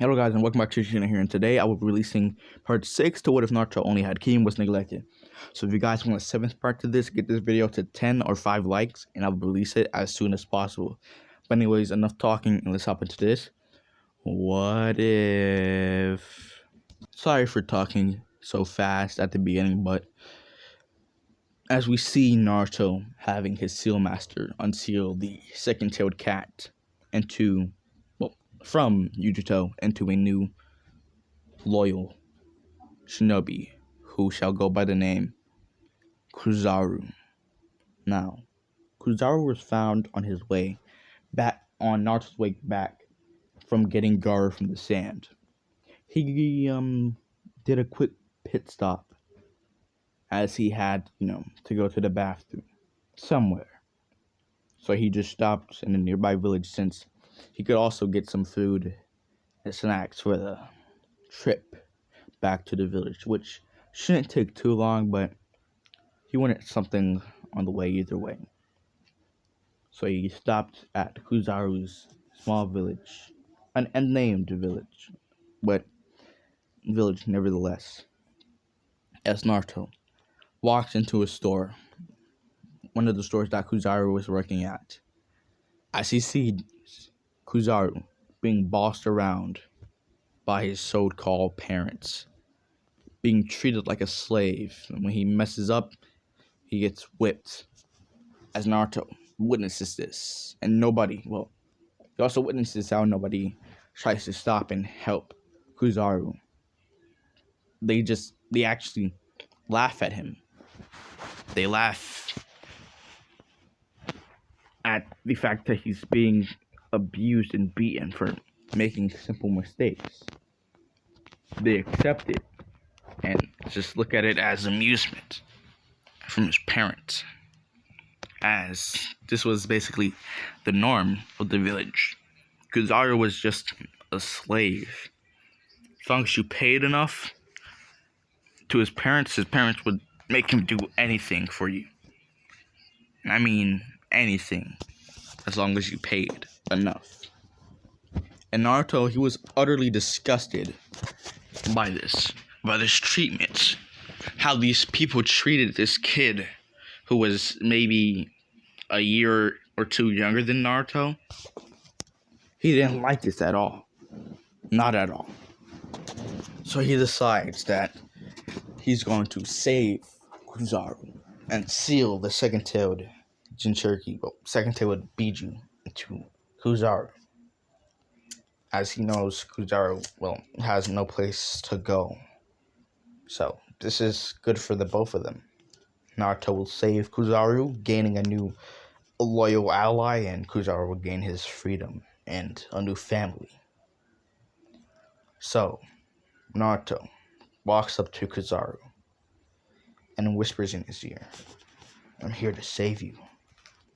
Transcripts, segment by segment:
Hello guys and welcome back to Channel here, and today I will be releasing part 6 to What If Naruto Only Had Ki and Was Neglected. So if you guys want a 7th part to this, get this video to 10 or 5 likes and I will release it as soon as possible. But anyways, enough talking and let's hop into this. What if... Sorry for talking so fast at the beginning, but as we see Naruto having his seal master unseal the second-tailed cat from Yujuto into a new loyal shinobi who shall go by the name Kuzaru. Now, Kuzaru was found on his way back on Naruto's way back from getting Gaara from the sand. He did a quick pit stop as he had, to go to the bathroom somewhere. So he just stopped in a nearby village since he could also get some food and snacks for the trip back to the village, which shouldn't take too long, but he wanted something on the way either way. So he stopped at Kuzaru's small village, an unnamed village, but village nevertheless. As Naruto walks into a store, one of the stores that Kuzaru was working at, as he sees Kuzaru being bossed around by his so-called parents, being treated like a slave, and when he messes up, he gets whipped. As Naruto witnesses this, and he also witnesses how nobody tries to stop and help Kuzaru. They actually laugh at him. They laugh at the fact that he's being abused and beaten for making simple mistakes. They accept it and just look at it as amusement from his parents, as this was basically the norm of the village. Kuzaru was just a slave. As long as you paid enough to his parents would make him do anything for you. I mean, anything, as long as you paid enough. And Naruto, he was utterly disgusted by this treatment. How these people treated this kid who was maybe a year or two younger than Naruto. He didn't like this at all. Not at all. So he decides that he's going to save Kuzaru and seal the second-tailed second-tailed Biju into Kuzaru. As he knows Kuzaru, has no place to go. So this is good for the both of them. Naruto will save Kuzaru, gaining a new loyal ally, and Kuzaru will gain his freedom and a new family. So, Naruto walks up to Kuzaru and whispers in his ear, "I'm here to save you.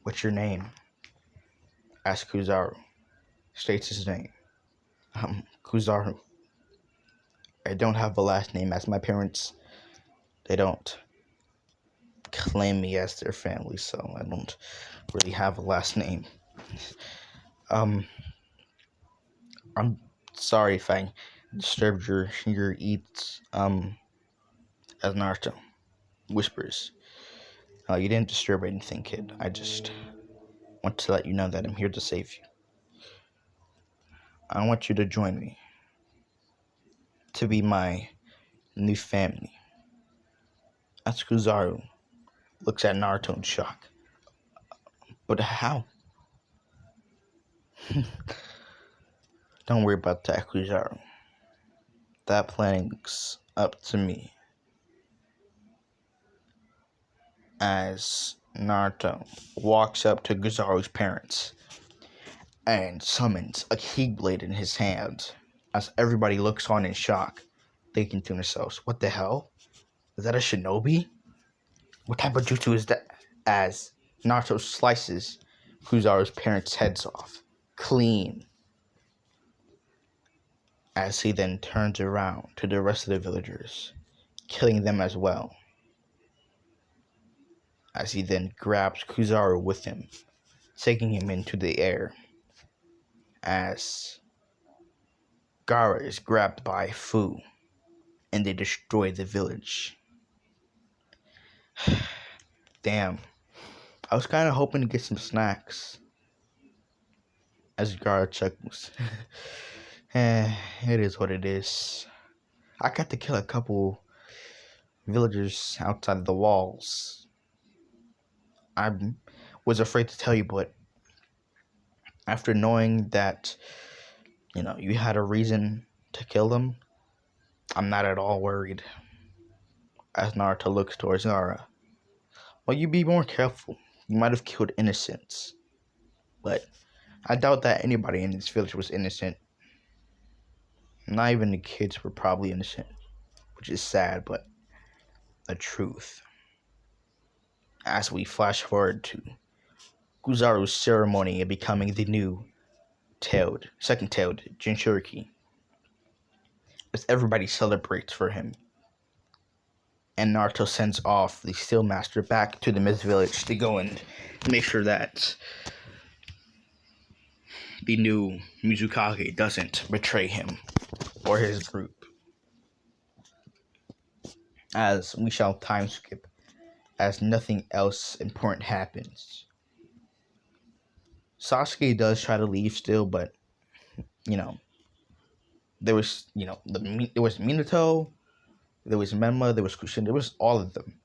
What's your name?" As Kuzaru states his name. Kuzaru. I don't have a last name, as my parents, they don't claim me as their family, so I don't really have a last name. I'm sorry if I disturbed your eats, as Naruto whispers. You didn't disturb anything, kid. I just want to let you know that I'm here to save you. I want you to join me to be my new family. As Kuzaru looks at Naruto in shock. But how? Don't worry about that, Kuzaru. That planning's up to me. As Naruto walks up to Kuzaru's parents and summons a Keyblade in his hand. As everybody looks on in shock, thinking to themselves, what the hell? Is that a shinobi? What type of jutsu is that? As Naruto slices Kuzaru's parents' heads off, clean. As he then turns around to the rest of the villagers, killing them as well. As he then grabs Kuzaru with him, taking him into the air. As Gaara is grabbed by Fu, and they destroy the village. Damn. I was kind of hoping to get some snacks. As Gaara chuckles. It is what it is. I got to kill a couple villagers outside of the walls. I was afraid to tell you, but after knowing that, you had a reason to kill them, I'm not at all worried. As Naruto looks towards Gaara. Well, you be more careful. You might have killed innocents. But I doubt that anybody in this village was innocent. Not even the kids were probably innocent. Which is sad, but a truth. As we flash forward to Guzaru's ceremony of becoming the new second-tailed Jinchuriki. As everybody celebrates for him. And Naruto sends off the Steel Master back to the Mist Village to go and make sure that the new Mizukage doesn't betray him or his group. As we shall time skip, as nothing else important happens. Sasuke does try to leave still, but there was there was Minato, there was Menma, there was Kushin, there was all of them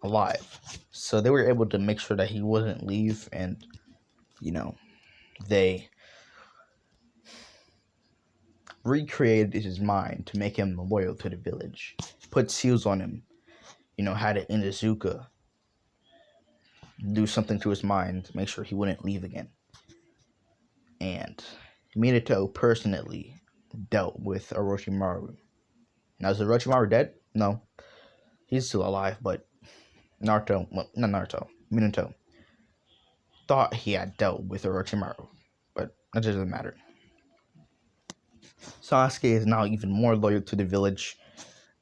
alive. So they were able to make sure that he wouldn't leave, and they recreated his mind to make him loyal to the village. Put seals on him. Had it in Inuzuka do something to his mind to make sure he wouldn't leave again. And Minato personally dealt with Orochimaru. Now, is Orochimaru dead? No. He's still alive, but Minato thought he had dealt with Orochimaru, but that doesn't matter. Sasuke is now even more loyal to the village,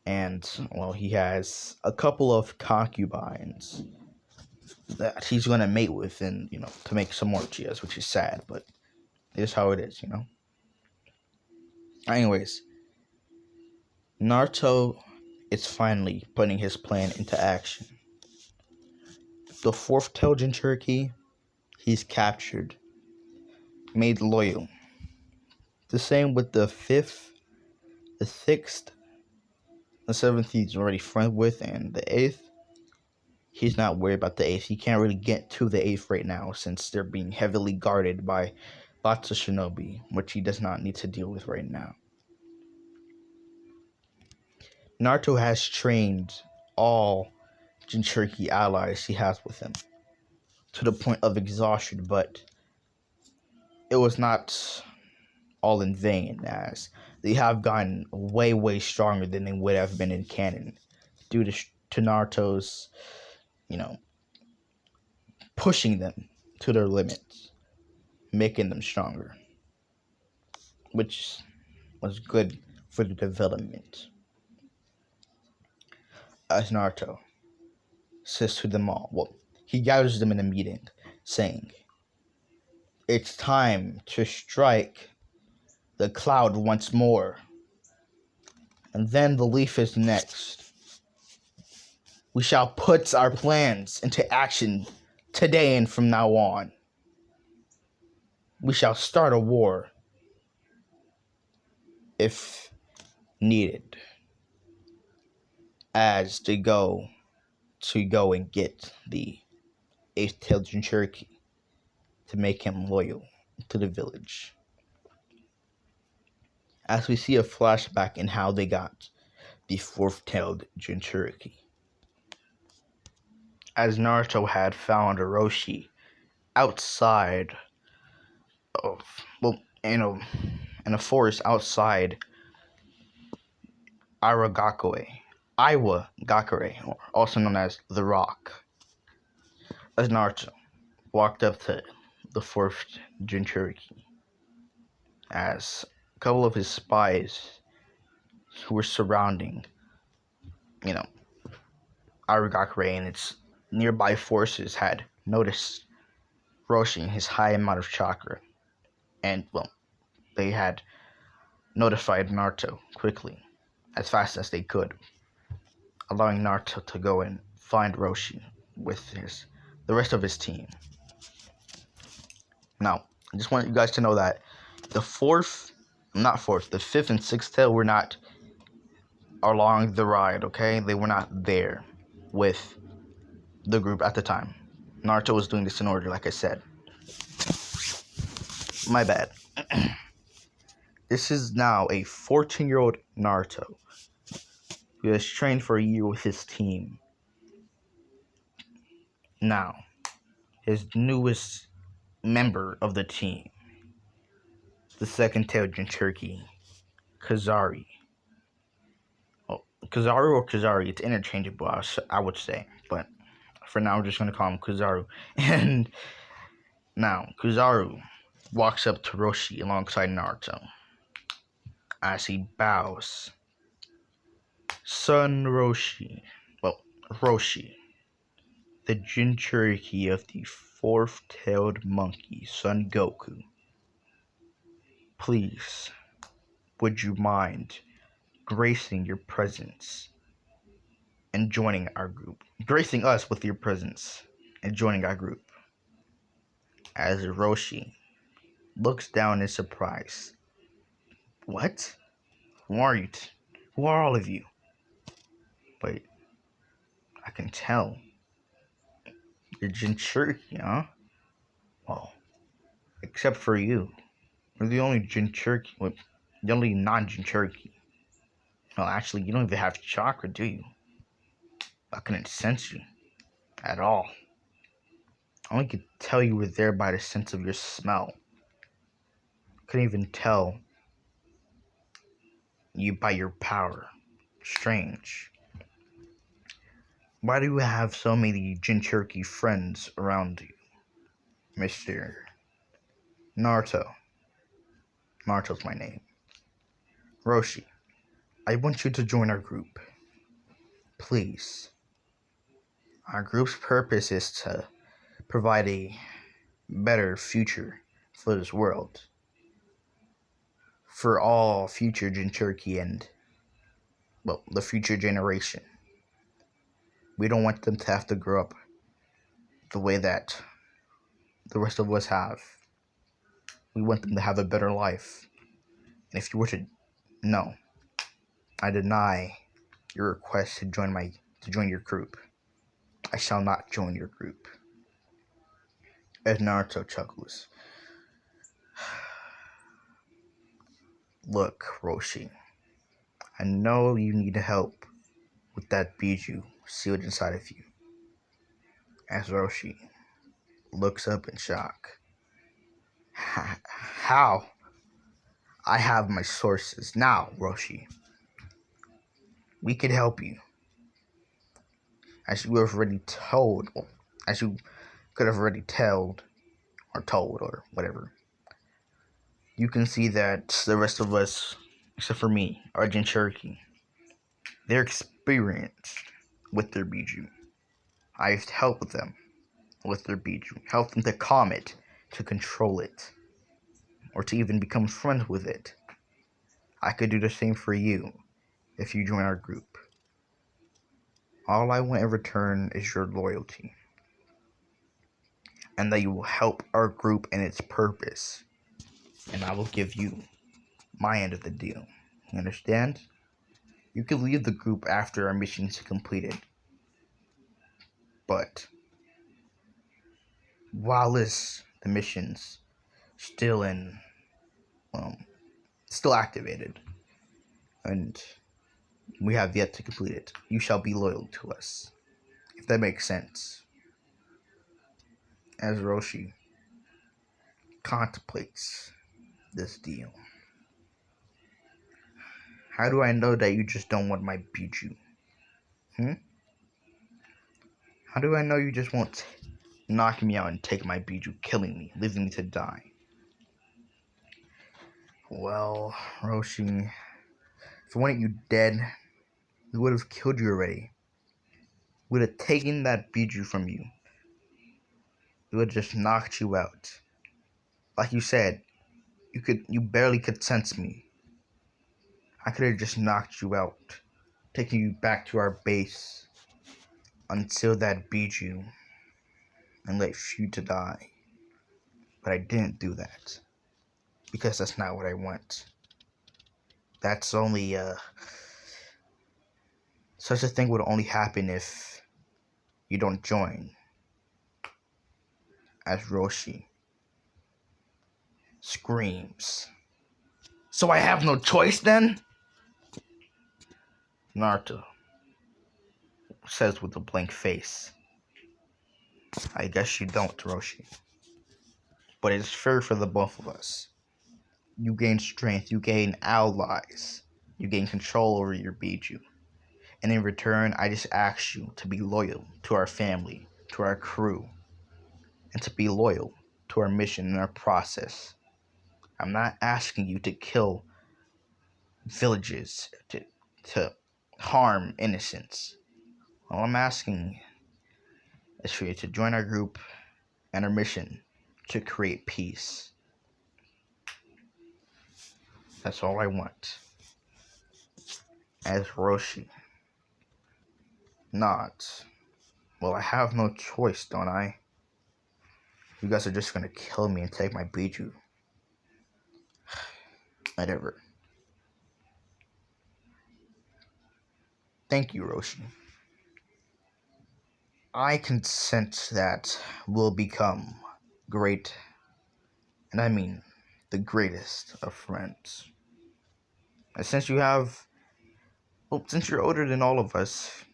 and, he has a couple of concubines that he's going to mate with and, to make some more Uchihas, which is sad, but it's how it is, Anyways, Naruto is finally putting his plan into action. The fourth tailed Jinchuriki, he's captured, made loyal. The same with the fifth, the sixth, the seventh he's already friends with, and the eighth, he's not worried about the eighth. He can't really get to the eighth right now since they're being heavily guarded by lots of shinobi, which he does not need to deal with right now. Naruto has trained all Jinchuriki allies he has with him to the point of exhaustion, but it was not all in vain, as they have gotten way, way stronger than they would have been in canon due to Naruto's, pushing them to their limits, making them stronger, which was good for the development. As Naruto says to them all, he gathers them in a meeting, saying, "It's time to strike the cloud once more. And then the leaf is next. We shall put our plans into action today and from now on. We shall start a war if needed, as to go and get the eighth-tailed Jinchuriki to make him loyal to the village." As we see a flashback in how they got the fourth-tailed Jinchuriki. As Naruto had found Orochi outside of, in a forest outside Iwagakure, or also known as the Rock. As Naruto walked up to the fourth Jinchuriki, as a couple of his spies who were surrounding, Iwagakure and its nearby forces had noticed Roshi and his high amount of chakra, and they had notified Naruto quickly, as fast as they could, allowing Naruto to go and find Roshi with the rest of his team. Now, I just want you guys to know that the fifth and sixth tail were not along the ride, okay? They were not there with the group at the time. Naruto was doing this in order, like I said. My bad. This is now a 14-year-old Naruto who has trained for a year with his team. Now, his newest member of the team, the second tail Jinchuriki, Kazari. Well, Kazaru or Kazari, it's interchangeable, I would say. But for now, I'm just going to call him Kazaru. And now, Kazaru walks up to Roshi alongside Naruto as he bows. Son Roshi, the Jinchuriki of the fourth-tailed monkey, Son Goku. Please, would you mind gracing your presence and joining our group? Gracing us with your presence and joining our group. As Roshi looks down in surprise. What? Who are you? Who are all of you? Wait, I can tell. You're Jinchuriki, huh? Well, except for you. You're the only Jinchuriki, the only non-Jinchuriki. Well, actually, you don't even have chakra, do you? I couldn't sense you at all. I only could tell you were there by the sense of your smell. Couldn't even tell you by your power. Strange. Why do you have so many Jinchuriki friends around you, Mr. Naruto? Naruto's my name. Roshi, I want you to join our group. Please. Our group's purpose is to provide a better future for this world. For all future Jinchuriki and, the future generation. We don't want them to have to grow up the way that the rest of us have. We want them to have a better life. And if you were to... No. I deny your request to join your group. I shall not join your group. As Naruto chuckles. Look, Roshi. I know you need help with that Biju sealed inside of you. As Roshi looks up in shock. How? I have my sources. Now, Roshi. We can help you. As you have already told, as you could have already told, or whatever. You can see that the rest of us, except for me, are Jinchuriki. They're experienced with their Biju. I've helped them with their Biju. Helped them to calm it, to control it, or to even become friends with it. I could do the same for you if you join our group. All I want in return is your loyalty, and that you will help our group in its purpose, and I will give you my end of the deal. You understand? You can leave the group after our mission is completed, but while the mission's still still activated, and we have yet to complete it, you shall be loyal to us, if that makes sense. As Roshi contemplates this deal. How do I know that you just don't want my Biju? How do I know you just won't knock me out and take my Biju, killing me, leaving me to die? Well, Roshi, if I wanted you dead, we would have killed you already. We would have taken that Biju from you. We would have just knocked you out. Like you said, you barely could sense me. I could have just knocked you out, taking you back to our base until that beat you and let you to die. But I didn't do that because that's not what I want. That's only such a thing would only happen if you don't join. As Roshi screams. So I have no choice then? Naruto says with a blank face. I guess you don't, Roshi. But it's fair for the both of us. You gain strength, you gain allies, you gain control over your Biju. And in return, I just ask you to be loyal to our family, to our crew, and to be loyal to our mission and our process. I'm not asking you to kill villages, to harm innocents. All I'm asking is for you to join our group and our mission to create peace. That's all I want. As Roshi nods. Well, I have no choice, don't I? You guys are just gonna kill me and take my Biju. Whatever. Thank you, Roshi. I consent that we'll become great, and I mean the greatest of friends. And since since you're older than all of us,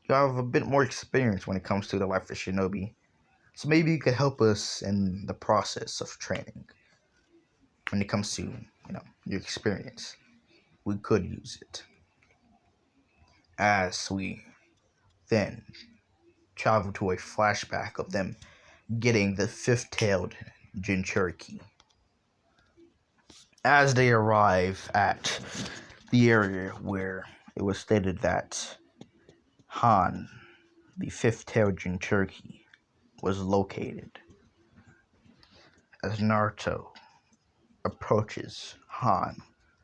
you have a bit more experience when it comes to the life of Shinobi. So maybe you could help us in the process of training. When it comes to, your experience, we could use it. As we then travel to a flashback of them getting the fifth-tailed Jinchuriki. As they arrive at the area where it was stated that Han, the fifth-tailed Jinchuriki, was located, as Naruto approaches Han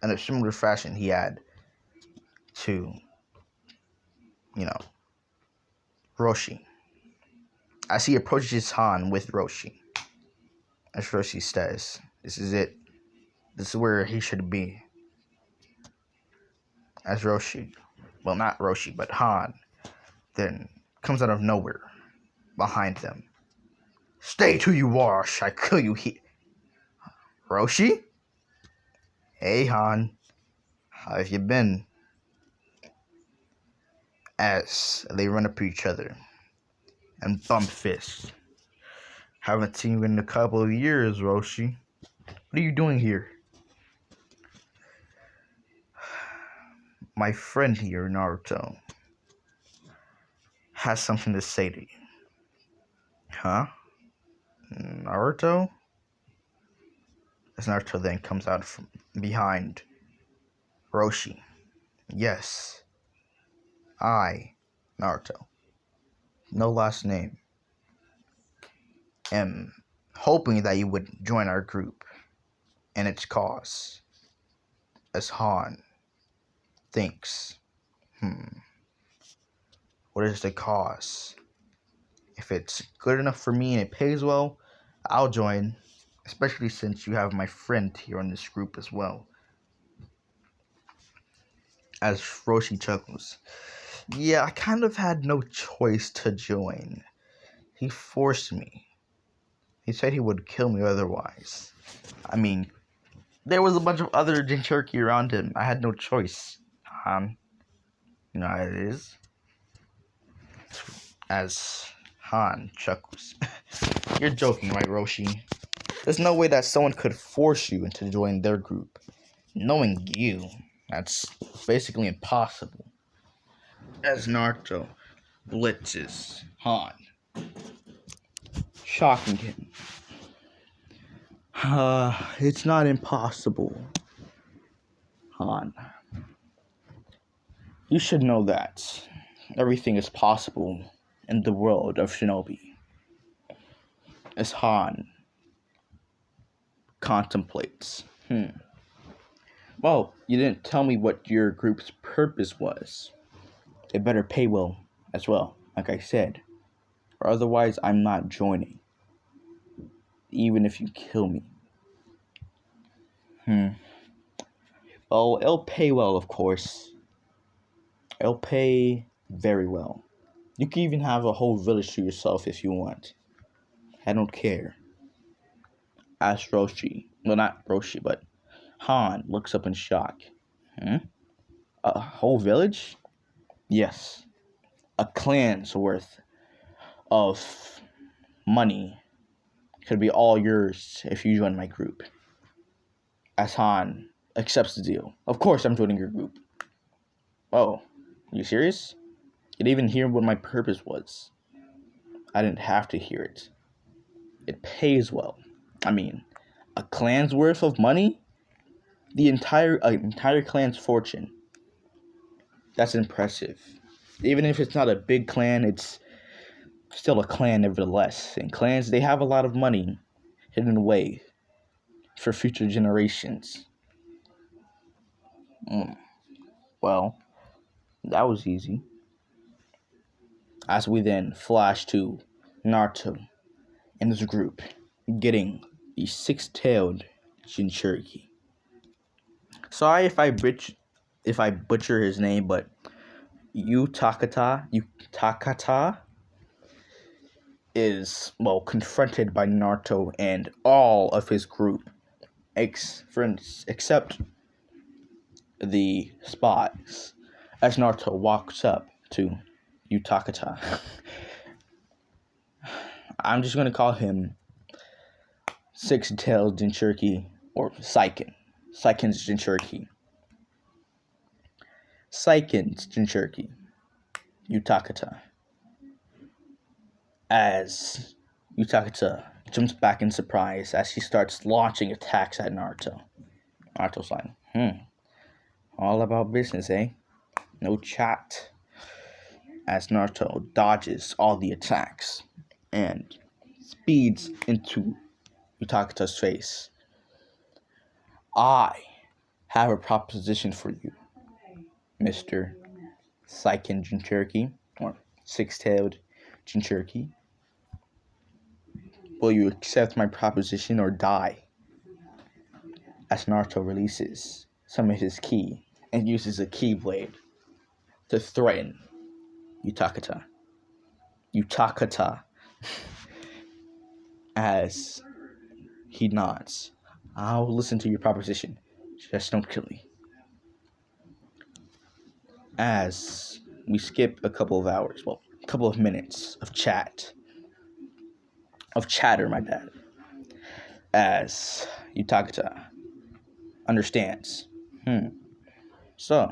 in a similar fashion he had to, Roshi. As he approaches Han with Roshi, as Roshi says, this is it. This is where he should be. As Roshi, well, not Roshi, but Han, then comes out of nowhere behind them. Stay till you are, or I kill you here. Roshi? Hey, Han. How have you been? As they run up to each other and bump fists. Haven't seen you in a couple of years, Roshi. What are you doing here? My friend here, Naruto, has something to say to you. Huh? Naruto? As Naruto then comes out from behind Roshi. Yes. I, Naruto, no last name, am hoping that you would join our group and its cause. As Han thinks, what is the cause? If it's good enough for me and it pays well, I'll join, especially since you have my friend here in this group as well. As Roshi chuckles, yeah, I kind of had no choice to join. He forced me. He said he would kill me otherwise. I mean, there was a bunch of other Jinchuriki around him. I had no choice. You know how it is. As Han chuckles. You're joking, right, Roshi? There's no way that someone could force you into joining their group. Knowing you, that's basically impossible. As Naruto blitzes Han, shocking him. It's not impossible, Han. You should know that everything is possible in the world of Shinobi. As Han contemplates, Well, you didn't tell me what your group's purpose was. It better pay well as well, like I said. Or otherwise, I'm not joining. Even if you kill me. Well, it'll pay well, of course. It'll pay very well. You can even have a whole village to yourself if you want. I don't care. Asked Roshi. Well, not Roshi, but Han looks up in shock. Hmm? A whole village? Yes. A clan's worth of money could be all yours if you join my group. As Han accepts the deal. Of course I'm joining your group. Oh, are you serious? You didn't even hear what my purpose was. I didn't have to hear it. It pays well. I mean, a clan's worth of money? The entire clan's fortune. That's impressive. Even if it's not a big clan, it's still a clan nevertheless. And clans, they have a lot of money hidden away for future generations. Well, that was easy. As we then flash to Naruto and his group getting the six-tailed Jinchuriki. Sorry if I butcher his name, but Utakata is, well, confronted by Naruto and all of his group, except the spies, as Naruto walks up to Utakata. I'm just going to call him Six-Tailed Jinchuriki, or Saiken. Saiken's Jinchuriki. Saiken's Jinchuriki. Utakata. As Utakata jumps back in surprise as he starts launching attacks at Naruto. Naruto's like, all about business, eh? No chat. As Naruto dodges all the attacks and speeds into Utakata's face. I have a proposition for you, Mr. Saiken Jinchuriki, or Six-Tailed Jinchuriki. Will you accept my proposition or die? As Naruto releases some of his ki and uses a keyblade to threaten Utakata. As he nods. I'll listen to your proposition. Just don't kill me. As we skip a couple of hours, well, a couple of minutes of chatter, my bad. As Utakata understands. So,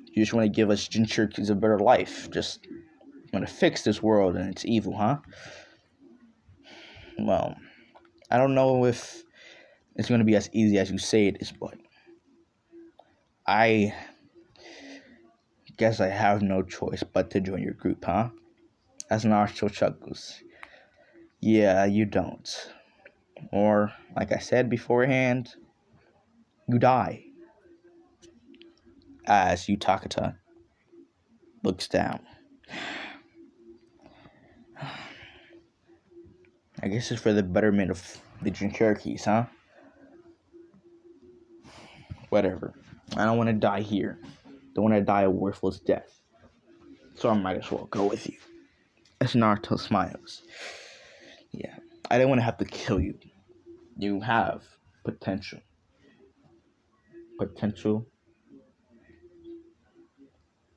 you just want to give us Jinchurikis a better life. Just want to fix this world and its evil, huh? Well, I don't know if it's going to be as easy as you say it is, but I guess I have no choice but to join your group, huh? As Naruto chuckles. Yeah, you don't. Or, like I said beforehand, you die. As Utakata looks down. I guess it's for the betterment of the Jinchurikis, huh? Whatever. I don't want to die here. Don't want to die a worthless death. So I might as well go with you. As Naruto smiles. Yeah, I don't want to have to kill you. You have potential. Potential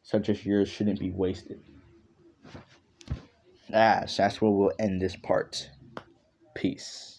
such as yours shouldn't be wasted. That's where we'll end this part. Peace.